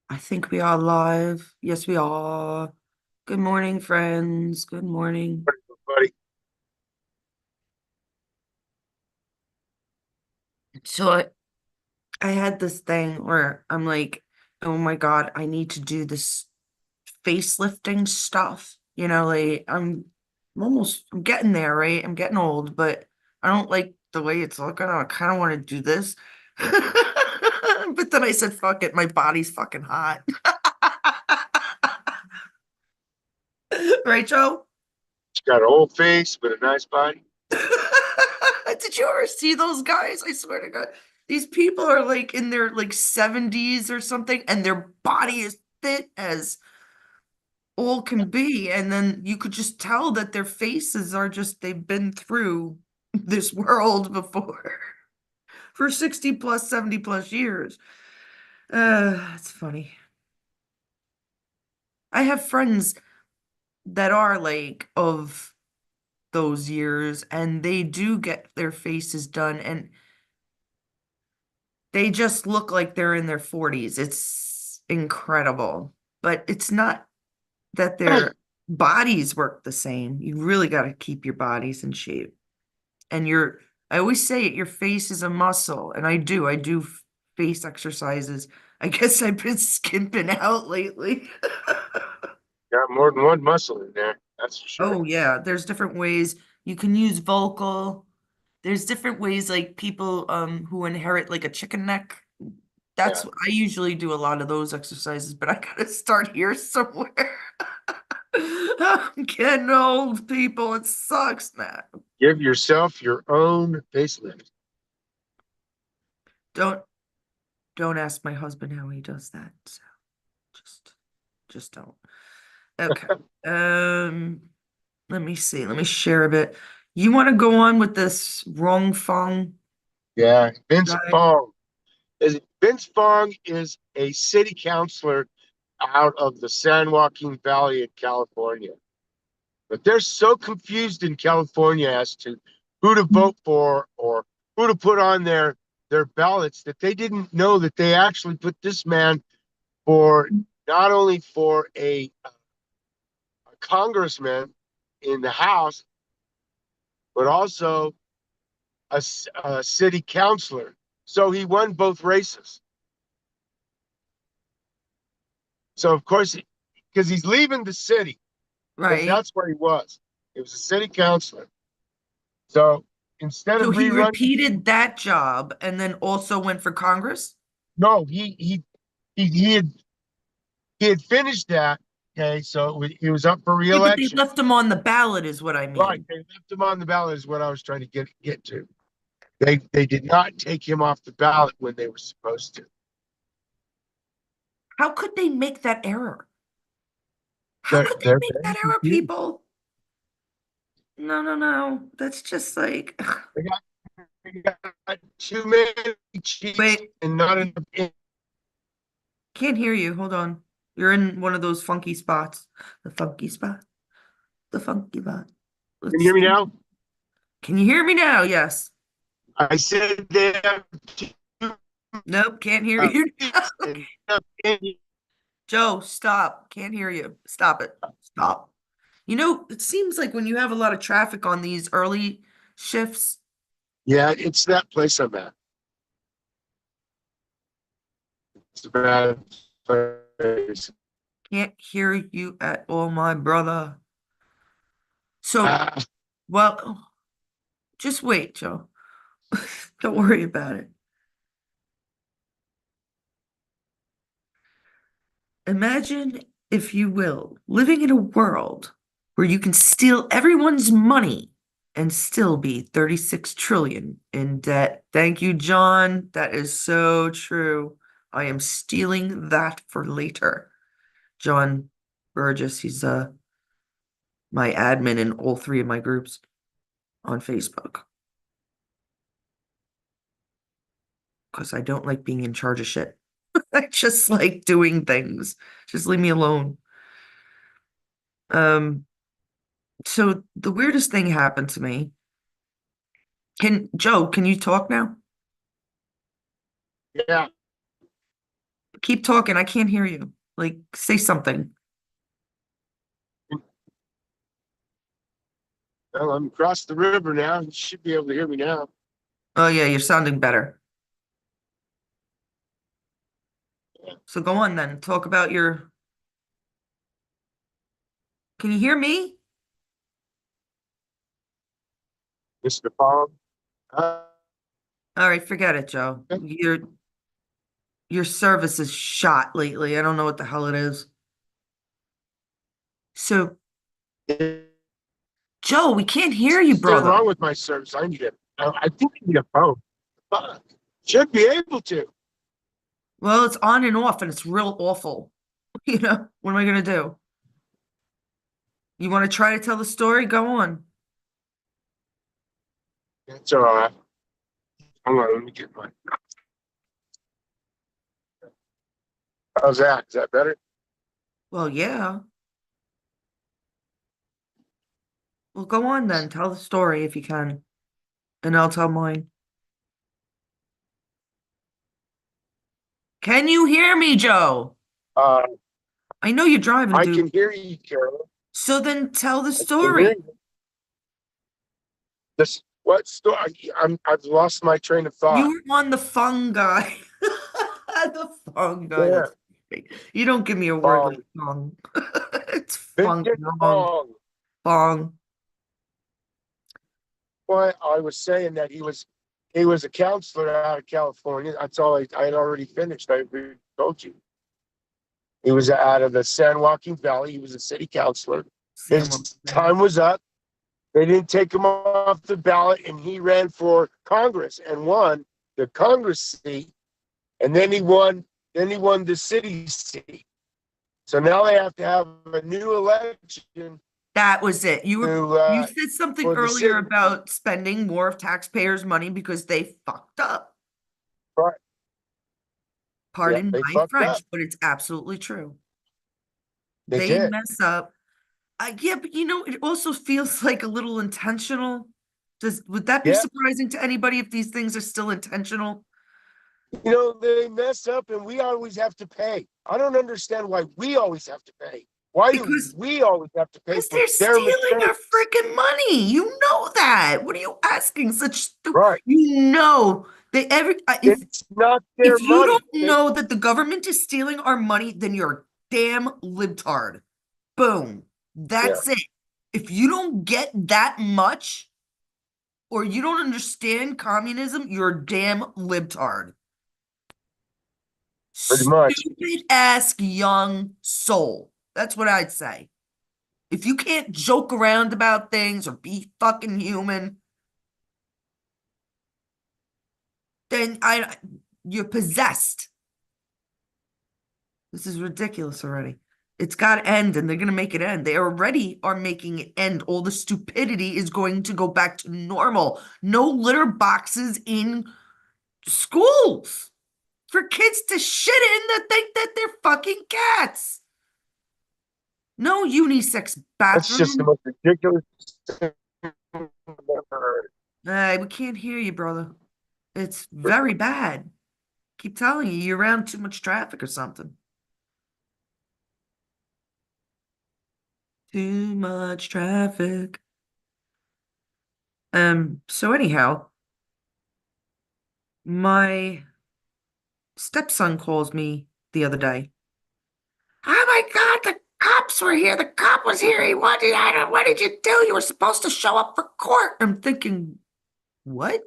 I think we are live. Yes, we are. Good morning, friends. Good morning. Buddy. So I had this thing where I'm like, oh my God, I need to do this facelifting stuff. Like I'm getting there, right? I'm getting old, but I don't like the way it's looking. I kind of want to do this. But then I said, fuck it, my body's fucking hot. Right, Joe? She's got an old face but a nice body. Did you ever see those guys? I swear to God. These people are like in their like 70s or something, and their body is fit as all can be. And then you could just tell that their faces are just, they've been through this world before for 60 plus, 70 plus years. It's funny. I have friends that are like of those years, and they do get their faces done, and they just look like they're in their 40s. It's incredible. But it's not that their bodies work the same. You really got to keep your bodies in shape. And I always say it, your face is a muscle. And I do. I do face exercises. I guess I've been skimping out lately. Got more than one muscle in there, that's for sure. Oh, yeah. There's different ways you can use vocal. There's different ways, like people who inherit like a chicken neck. Yeah. I usually do a lot of those exercises, but I gotta start here somewhere. I'm getting old, people. It sucks, man. Give yourself your own facelift. Don't don't ask my husband how he does that. So just just don't. Okay. Um, let me see. Let me share a bit. You want to go on with this wrong Fong Yeah. guy? Vince Fong is a city councilor out of the San Joaquin Valley in California. But they're so confused in California as to who to vote for or who to put on their ballots that they didn't know that they actually put this man for not only for a congressman in the House, but also a city councilor. So he won both races. So, of course, because he's leaving the city, because Right. that's where he was. He was a city councilor. So instead of So he rerunning, repeated that job and then also went for Congress? no, he, he had he had finished that. Okay, so he was up for Yeah, but they reelection. left him on the ballot, is what I Right, mean. they left him on the ballot. Is what I was trying to get to. They did not take him off the ballot when they were supposed to. How could they make that error? How They're could they they're make that very error, confused. people? No, no, no. That's just like, They got, they got too many cheats wait, and not enough. Can can't hear you. Hold on. You're in one of those funky spots. The funky spot. The funky spot. you Let's hear me see. now? Can you hear me now? Yes. I said they have too Nope, can't hear uh, you now. cheats and not enough. Joe, stop. Can't hear you. Stop it. Stop. It seems like when you have a lot of traffic on these early shifts, Yeah, it's that place I'm at. It's a bad place. can't hear you at all, my brother. So, Ah, well, just wait, Joe. Don't worry about it. Imagine, if you will, living in a world where you can steal everyone's money and still be 36 trillion in debt. Thank you, John. That is so true. I am stealing that for later. John Burgess, he's my admin in all three of my groups on Facebook because I don't like being in charge of shit. I just like doing things. Just leave me alone. Um, so the weirdest thing happened to me. Can you talk now? yeah, Keep talking. I can't hear you. Like, say something. Well, I'm across the river now. You should be able to hear me now. Oh, yeah, you're sounding better. So go on then. Talk about your. Can you hear me? Mr. Fong. Uh, All right, forget it, Joe. Your service is shot lately. I don't know what the hell it is. So, is Joe, we can't hear you, there brother. wrong with my service? I need it. I think I need a phone. Fuck. Should be able to. Well, it's on and off, and it's real awful. You know, what am I gonna do? You want to try to tell the story? Go on. It's all right. Hold on, let me get my. How's that? Is that better? Well, yeah. Well, go on then. Tell the story if you can, and I'll tell mine. Can you hear me, Joe? Uh, I know you're driving, I dude. can hear you, Carol. So then tell the I can hear story. you. This what story? I've lost my train of You thought. were on the fungi. The fungi. Yeah, That's great. You don't give me a word like Fong. fung. It's fung, Vincent fung, Fong. fung. Well, I was saying that he was a counselor out of California. That's all I had already finished. I already told you. He was out of the San Joaquin Valley. He was a city councilor. Sam His Wilson. time was up. They didn't take him off the ballot, and he ran for Congress and won the Congress seat. And then he won. Then he won the city seat. So now they have to have a new election That was it. to You said something for the earlier city. about spending more of taxpayers' money because they fucked up. Right. Yeah, Pardon they my fucked up. French, but it's absolutely true. They They did. mess up. Yeah, but it also feels like a little intentional. Would that be Yeah. surprising to anybody if these things are still intentional? They mess up and we always have to pay. I don't understand why we always have to pay. Why do Because we always have to pay because for they're their stealing our mistakes? freaking money. You know that. What are you asking such Right. they every It's not their if you money. don't know that the government is stealing our money, then you're a damn libtard. Boom. Yeah. That's it. If you don't get that much or you don't understand communism, you're a damn libtard. Pretty much. Stupid ass young soul. That's what I'd say. If you can't joke around about things or be fucking human, then you're possessed. This is ridiculous already. It's got to end, and they're going to make it end. They already are making it end. All the stupidity is going to go back to normal. No litter boxes in schools for kids to shit in that think that they're fucking cats. No unisex That's just the bathroom. most ridiculous thing I've ever heard. We can't hear you, brother. It's very bad. Keep telling you, you're around too much traffic or something. Too much traffic. So anyhow, my stepson calls me the other day. Oh my God, the cops were here. The cop was here. What did you do? You were supposed to show up for court. I'm thinking, what?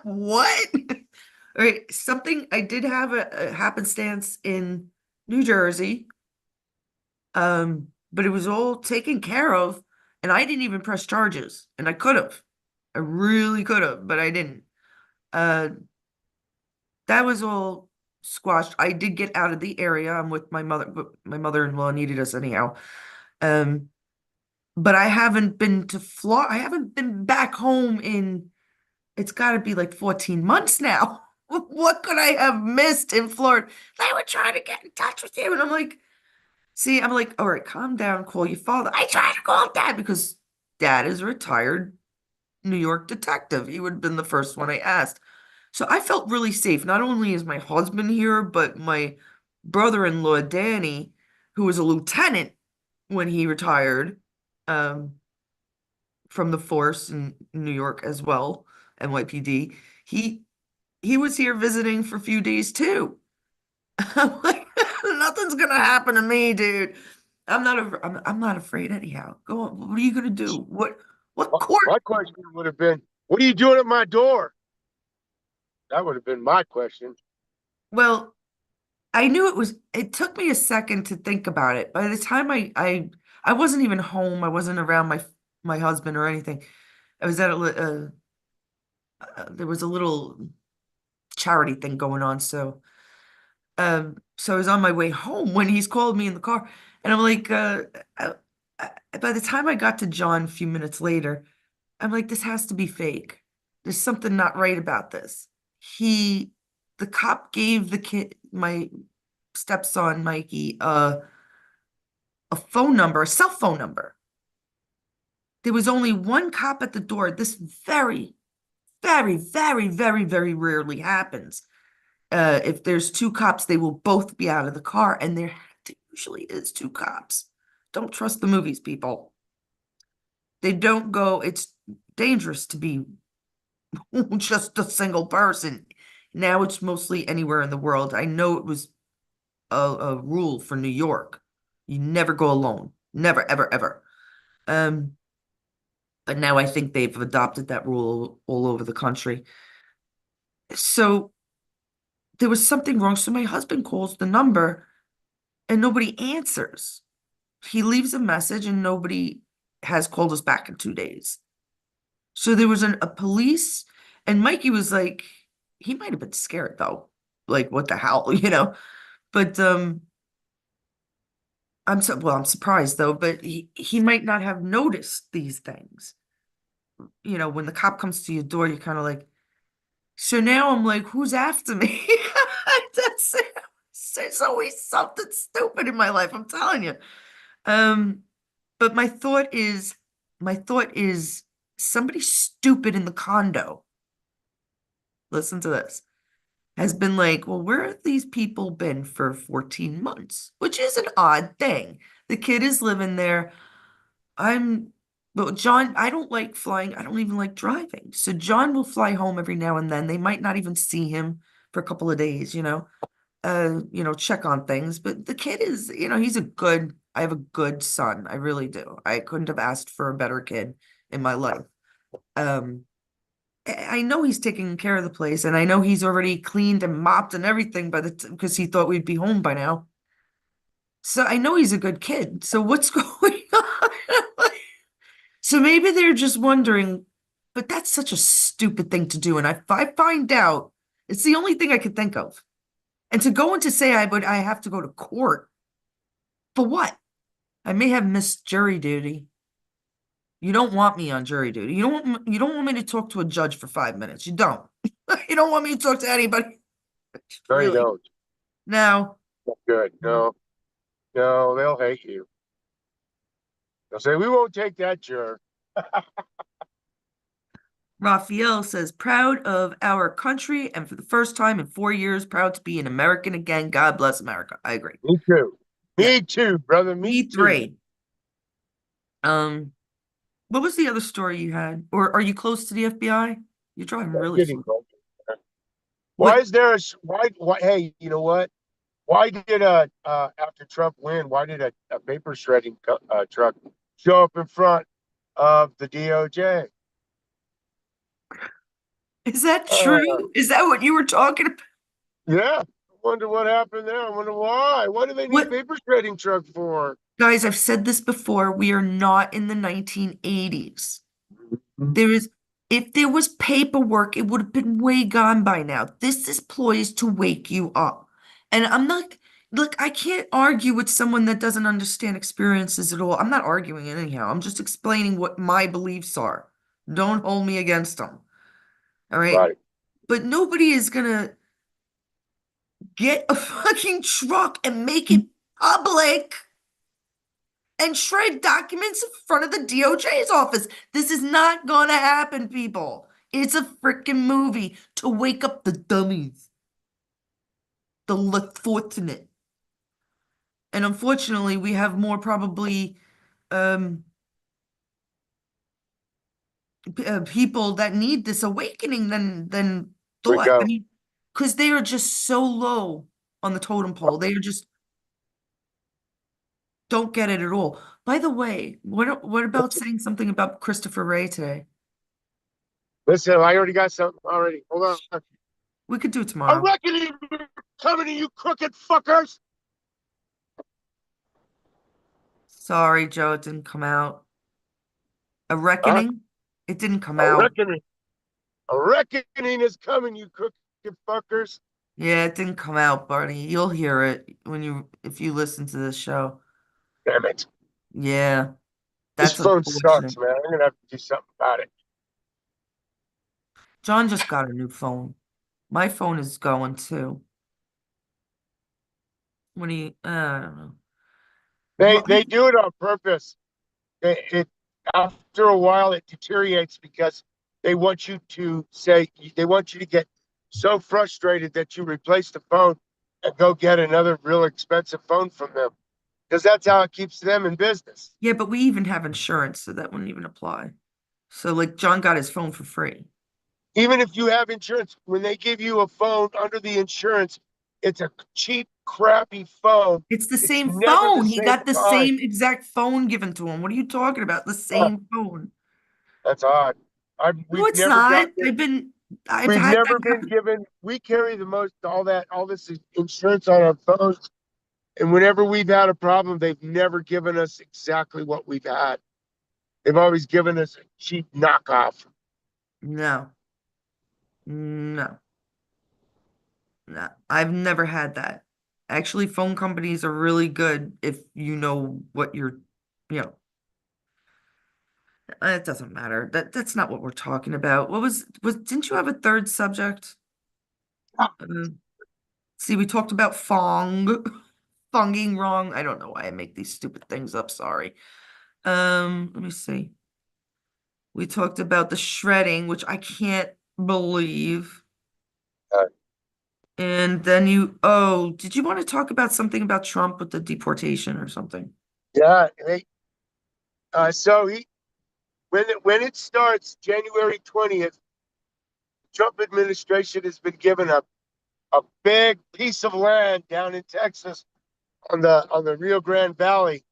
What? All right, something I did have a happenstance in New Jersey. But it was all taken care of, and I didn't even press charges, and I could have. I really could have, but I didn't. Uh, that was all squashed. I did get out of the area. I'm with my mother, but my mother-in-law needed us anyhow. Um, but I haven't been to Florida. I haven't been back home in, it's got to be like 14 months now. What could I have missed in Florida? They were trying to get in touch with you, and I'm like, see, I'm like, all right, calm down, call your father. I tried to call dad because dad is a retired New York detective. He would have been the first one I asked. So I felt really safe. Not only is my husband here, but my brother-in-law, Danny, who was a lieutenant when he retired, um, from the force in New York as well, NYPD. He he was here visiting for a few days too. I'm like, nothing's gonna happen to me, dude. I'm not afraid anyhow. Go on. What are you gonna do? What court? My question would have been, what are you doing at my door? That would have been my question. Well, I knew it took me a second to think about it. By the time I wasn't even home. I wasn't around my husband or anything. I was at there was a little charity thing going on, so I was on my way home when he's called me in the car, and I'm like, by the time I got to John a few minutes later, I'm like, this has to be fake. There's something not right about this. He, the cop gave the kid, my stepson, Mikey, a phone number, a cell phone number. There was only one cop at the door. This very, very, very, very, very rarely happens. If there's two cops, they will both be out of the car, and there usually is two cops. Don't trust the movies, people. They don't go, it's dangerous to be just a single person. Now it's mostly anywhere in the world. I know it was a rule for New York. You never go alone. Never, ever, ever. Um, but now I think they've adopted that rule all over the country. So there was something wrong. So my husband calls the number and nobody answers. He leaves a message and nobody has called us back in 2 days. So there was a police, and Mikey was like, he might have been scared though. Like, what the hell, you know? But I'm surprised though, but he might not have noticed these things. You know, when the cop comes to your door, you're kind of like, so now I'm like, who's after me? That's it. There's always something stupid in my life, I'm telling you. Um, but my thought is somebody stupid in the condo, listen to this, has been like, well, where have these people been for 14 months? Which is an odd thing. The kid is living there. I'm, well, John, I don't like flying. I don't even like driving. So John will fly home every now and then. They might not even see him for a couple of days, check on things. But the kid is, I have a good son. I really do. I couldn't have asked for a better kid in my life. Um, I know he's taking care of the place, and I know he's already cleaned and mopped and everything because he thought we'd be home by now. So I know he's a good kid. So what's going on? So maybe they're just wondering, but that's such a stupid thing to do. And if I find out, it's the only thing I could think of. And to go and to say I have to go to court for what? I may have missed jury duty. You don't want me on jury duty. You don't want me to talk to a judge for 5 minutes. You don't. You don't want me to talk to anybody. No, you Really? don't. No. Good. No, no, they'll hate you. They'll say, we won't take that jerk. Raphael says, proud of our country, and for the first time in 4 years, proud to be an American again. God bless America. I agree. Me too. Yeah, Me too, brother. Me me too. three. Um, what was the other story you had? Or are you close to the FBI? You're driving I'm really getting slow. close. Why What is there a why hey, you know what? Why did after Trump win, why did a paper shredding truck show up in front of the DOJ? is that Uh, true? Is that what you were talking about? yeah. I wonder what happened there. I wonder why. What do they need a What paper shredding truck for? guys, I've said this before. We are not in the 1980s. Mhm. There is, if there was paperwork, it would have been way gone by now. This is ploys to wake you up. And I'm not, look, I can't argue with someone that doesn't understand experiences at all. I'm not arguing it anyhow. I'm just explaining what my beliefs are. Don't hold me against them. All right. Right. But nobody is gonna get a fucking truck and make it public and shred documents in front of the DOJ's office. This is not gonna happen, people. It's a freaking movie to wake up the dummies, the unfortunate. And unfortunately, we have more probably um people that need this awakening than We thought. I go. mean, because they are just so low on the totem pole. They are just don't get it at all. By the way, what about Listen, saying something about Christopher Ray today? listen, I already got something already. Hold on. We could do it A tomorrow. reckoning coming to you crooked fuckers. Sorry, Joe, it didn't come out. A Huh? reckoning? It didn't come A out. reckoning. A reckoning is coming, you crooked fuckers. Yeah, it didn't come out, Barney. You'll hear it when you if you listen to this show. Damn it. Yeah, This that's phone sucks, unfortunate. man. I'm gonna have to do something about it. John just got a new phone. My phone is going too. When he, I don't know. They Well, they do it on purpose. It after a while it deteriorates because they want you to say they want you to get so frustrated that you replace the phone and go get another real expensive phone from them because that's how it keeps them in business. yeah, but we even have insurance, so that wouldn't even apply. So, like, John got his phone for free. Even if you have insurance, when they give you a phone under the insurance, it's a cheap, crappy phone. It's the It's same never the phone. He same got the kind. same exact phone given to him. What are you talking about? The Oh, same phone. that's odd. No, We've it's never not. gotten I've We've had never that been happen. given, we carry the most, all this insurance on our phones. And whenever we've had a problem, they've never given us exactly what we've had. They've always given us a cheap knockoff. No, no, no. I've never had that. Actually, phone companies are really good if you know what you're, you know, it doesn't matter. That's not what we're talking about. Didn't you have a third subject? Um, See, we talked about fonging wrong. I don't know why I make these stupid things up. Sorry. Let me see. We talked about the shredding, which I can't believe. Uh, And then oh, did you want to talk about something about Trump with the deportation or something? yeah. So when it starts January 20th, Trump administration has been given a big piece of land down in Texas on the Rio Grande Valley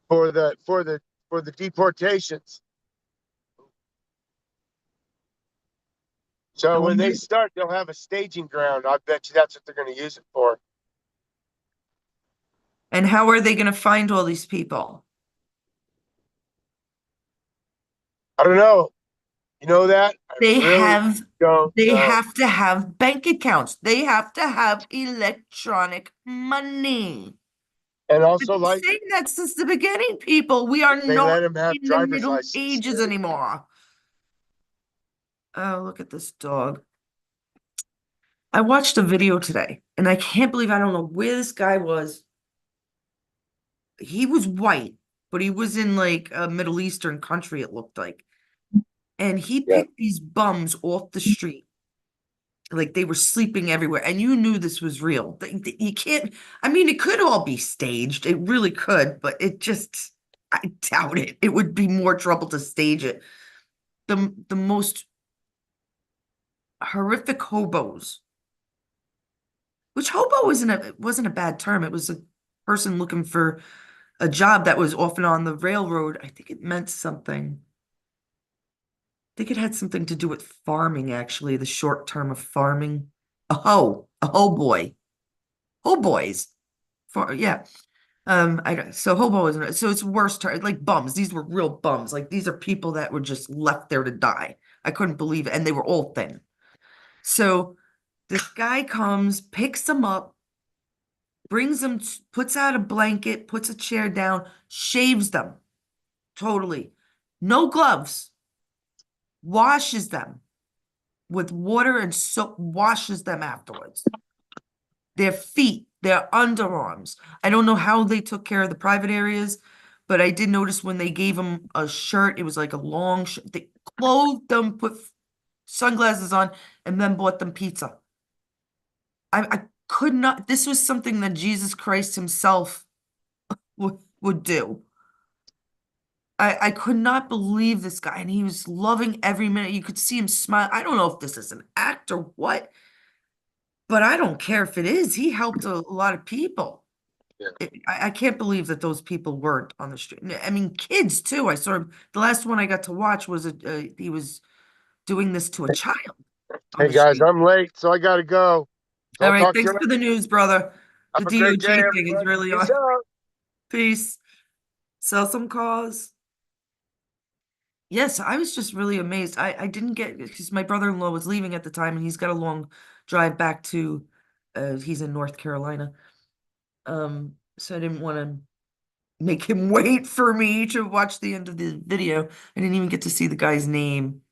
for the deportations. I So when wonder. they start, they'll have a staging ground. I bet you that's what they're going to use it for. And how are they going to find all these people? I don't know. You know that? I They really have don't they know. have to have bank accounts. They have to have electronic money. And I've also, been like, saying that since the beginning, people. We are they not let him have in the driver's Middle license. Ages anymore. Oh, look at this dog. I watched a video today, and I can't believe I don't know where this guy was. He was white, but he was in like a Middle Eastern country, it looked like. And he Yeah. picked these bums off the street. Like they were sleeping everywhere, and you knew this was real. You can't, I mean, it could all be staged. It really could, but I doubt it. It would be more trouble to stage it. The most horrific hobos, which hobo wasn't a bad term. It was a person looking for a job that was often on the railroad. I think it meant something. I think it had something to do with farming, actually, the short term of farming. A ho boy, ho boys. Yeah. I don't, so hobo isn't so it's worse like bums. These were real bums. Like these are people that were just left there to die. I couldn't believe it, and they were all thin. So this guy comes, picks them up, brings them, puts out a blanket, puts a chair down, shaves them totally. No gloves, washes them with water and soap, washes them afterwards. Their feet, their underarms. I don't know how they took care of the private areas, but I did notice when they gave them a shirt, it was like a long shirt. clothed them, put sunglasses on, and then bought them pizza. I could not, this was something that Jesus Christ himself would do. I could not believe this guy, and he was loving every minute. You could see him smile. I don't know if this is an act or what, but I don't care if it is. He helped a lot of people. Yeah. I can't believe that those people weren't on the street. I mean, kids too. I saw him. The last one I got to watch was he was doing this to a child on Hey the guys, street. I'm late, so I gotta go. So All I'll right, talk to thanks you for later. the news, brother. The Have a great day, DOJ thing is everybody. really Peace on. out. Peace. Sell some cars. Yes, I was just really amazed. I didn't get because my brother-in-law was leaving at the time and he's got a long drive back to he's in North Carolina. So I didn't want to make him wait for me to watch the end of the video. I didn't even get to see the guy's name.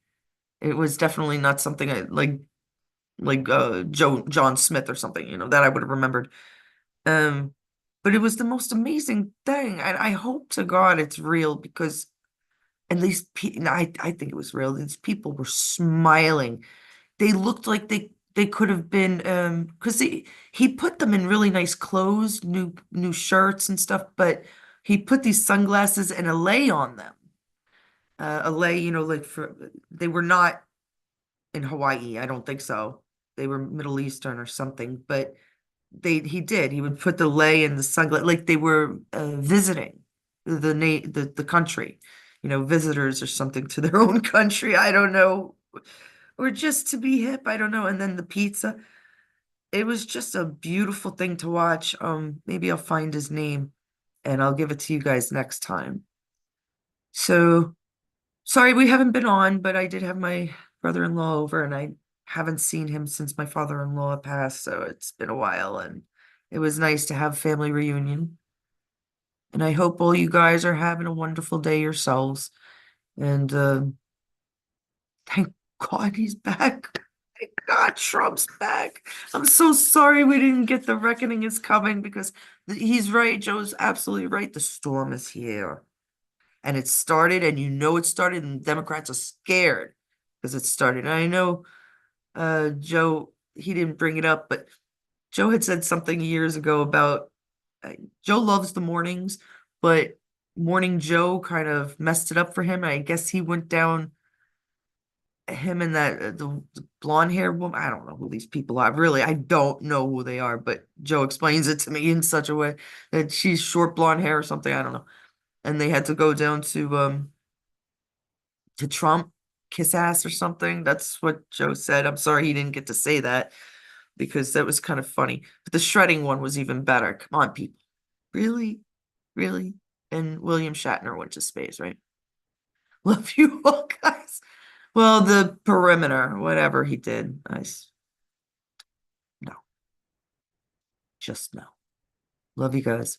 It was definitely not something I like John Smith or something, that I would have remembered. Um, but it was the most amazing thing. I hope to God it's real because and these people, I think it was real. These people were smiling. They looked like they could have been because he put them in really nice clothes, new shirts and stuff, but he put these sunglasses and a lei on them. A lei, like they were not in Hawaii. I don't think so. They were Middle Eastern or something, but he would put the lei and the sunglasses like they were visiting the country, visitors or something to their own country. I don't know, or just to be hip. I don't know. And then the pizza. It was just a beautiful thing to watch. Maybe I'll find his name and I'll give it to you guys next time. So sorry we haven't been on, but I did have my brother-in-law over and I haven't seen him since my father-in-law passed, so it's been a while and it was nice to have family reunion. And I hope all you guys are having a wonderful day yourselves. And thank God he's back. Thank God Trump's back. I'm so sorry we didn't get the reckoning is coming because he's right. Joe's absolutely right. The storm is here. And it started, and it started, and Democrats are scared because it started. And I know Joe, he didn't bring it up, but Joe had said something years ago about Joe loves the mornings, but Morning Joe kind of messed it up for him. I guess he went down him and that the blonde hair woman. I don't know who these people are. Really, I don't know who they are, but Joe explains it to me in such a way that she's short blonde hair or something. I don't know. And they had to go down to Trump, kiss ass or something. That's what Joe said. I'm sorry he didn't get to say that because that was kind of funny. But the shredding one was even better. Come on, people. Really? Really? And William Shatner went to space, right? Love you all, guys. Well, the perimeter, whatever he did, no, just no. Love you guys.